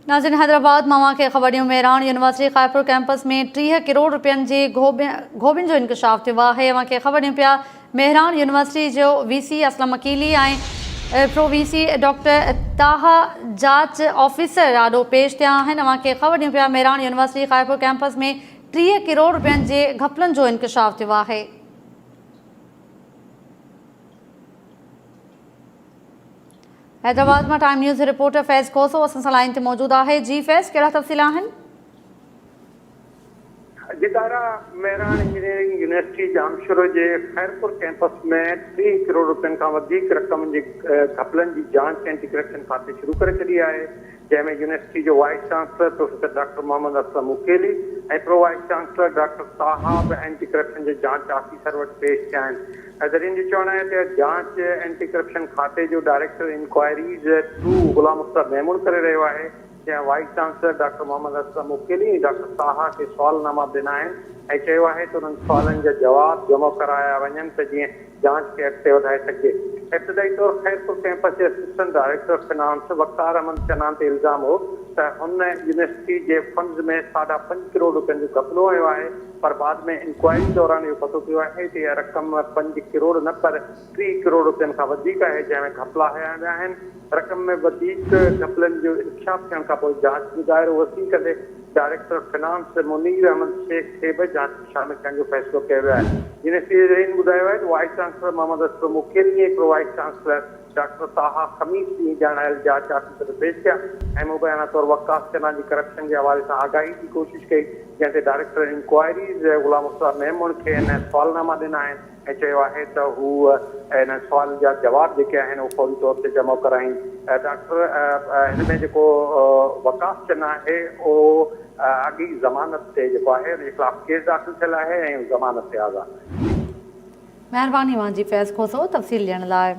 नाज़रीन, हैदराबाद मां खे ख़बरियूं। मेहरान यूनिवर्सिटी ख़ैरपुर कैंपस में 30 करोड़ रुपयनि जी घोबियुनि जो इंकशाफ थियो आहे। मां खे ख़बरियूं पिया। मेहरान यूनिवर्सिटी जो VC असलम अकीली ऐं प्रो VC डॉक्टर ताहा जांच ऑफिसर ॾाढो पेश थिया आहिनि। मां खे ख़बरियूं पिया। मेहरान यूनिवर्सिटी ख़ैरपुर कैंपस में 30 करोड़ रुपयनि जे घपलनि जो इंकशाफ थियो आहे। हैदराबाद में टाइम न्यूज़ रिपोर्टर फैज़ खोसो असां सां लाइन ते मौजूद है। जी फैज़, कहिड़ा तफ़सील आहिनि? जितारा मेहरान इंजीनियरिंग यूनिवर्सिटी जामशोरो के खैरपुर कैंपस में 3 करोड़ रुपयन का रक़म जी घपलन की जांच एंटी करप्शन खाते शुरू कर छड़ी है, जैमें यूनिवर्सिटी जो vice chancellor professor doctor Mohammad Aslam Mukeli और प्रो वाइस चांसलर डॉक्टर साहब एंटी करप्शन के जांच ऑफिसर वट पेश थिया आहिनि। ज़रीन जो चवण है कि जांच एंटी करप्शन खाते जो डायरेक्टर इंक्वायरीज 2 गुलाम मुस्तफ़ा मेमून करे रहियो आहे, जैं vice chancellor doctor Mohammad Aslam Mukeli doctor Saha के सवालनामा ॾिना आहिनि ऐं चयो आहे त उन्हनि सवालनि जा जवाब जमा कराया वञनि त जीअं जांच खे अॻिते वधाए सघिजे। इब्तिदाई तौर खैरपुर कैंपस के असिस्टेंट डायरेक्टर फिनांस वक़ार अहमद चनान ते इल्ज़ाम हो त हुन यूनिवर्सिटी के फंड्स में 5.5 करोड़ रुपयनि जो घपलो आयो आहे, पर बाद में इंक्वायरी दौरान इहो पतो पियो आहे त इहा रक़म 5 करोड़ न पर 3 करोड़ रुपयनि खां वधीक आहे, जंहिंमें घपला हया विया आहिनि। रक़म में वधीक घपलनि जो इंकशाफ थियण खां पोइ जांच जो दायरो वसी कंदे डायरेक्टर फिनांस मुनीर अहमद शेख खे बि जांच में शामिल करण जो फ़ैसिलो कयो वियो आहे। यूनिवर्सिटी ने ॿुधायो आहे त वाइस चांसलर मोहम्मद असलम मुकेली ऐं प्रो वाइस चांसलर डॉक्टर ताहा खमीस ॾींहुं ॼाणायल जांच ऑफिसर पेश थिया ऐं मुबैना तौर वकास चना जी करप्शन के हवाले से आगाही की कोशिश कई, जैसे डायरेक्टर इंक्वायरीज गुलाम मुस्तफ़ा मेमून खे हिन सवालनामा ॾिना आहिनि ऐं चयो आहे त हू इन सवाल जा जवाब जेके आहिनि उहे फौरी तौर ते जमा कराइनि। डॉक्टर हिन में जेको वकास चना आहे उहो अॻी ज़मानत ते जेको आहे उनजे ख़िलाफ़ केस दाख़िल थियल आहे ऐं ज़मानत ते आज़ादु आहे। महिरबानी मुंहिंजी फैज़ खोसो तफ़सील ॾियण लाइ।